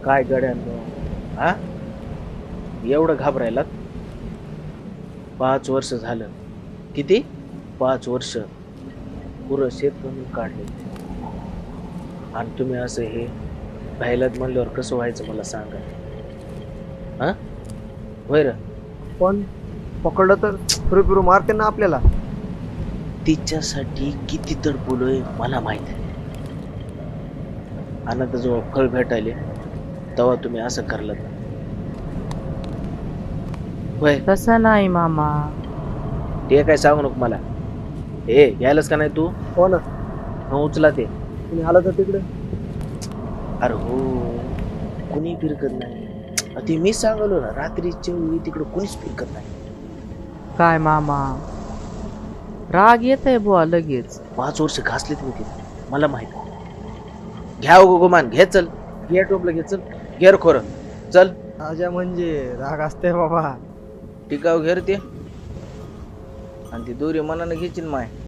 काय गड्यांनो, हा एवढं घाबरायला? 5 वर्ष झालं. किती? 5 वर्ष पुरं शेत बनवून काढले आणि तुम्ही असं हे भ्यायलाच म्हणल्यावर कसं व्हायचं मला सांगा. हा होय रे. पण पकडलं तर फिरू मारते ना आपल्याला. तिच्यासाठी किती तडपलोय मला माहित आहे. आणि आता जेव्हा फळ भेटायले तेव्हा तुम्ही असं करलात. होय तसं नाही मामा. ते काय सांगू नको मला. ए यायलास का नाही तू? हो ना, उचला ते. तुम्ही आला तर तिकडे. अरे हो, कुणी फिरकत नाही. ते मी सांगलो ना, रात्रीच्या वेळी तिकडे कुणीच फिरकत नाही. काय मामा, राग येतय बुवा लगेच. 5 वर्ष घासलेत मी तिथे, मला माहित. घ्या गुमान, घे चल, घे टोपलं, घे चल, घेर खोर चल. राजा म्हणजे राग असते बाबा. टिकाव घेर ते आणि ती दोरी मनानं घ्यायची ना माय.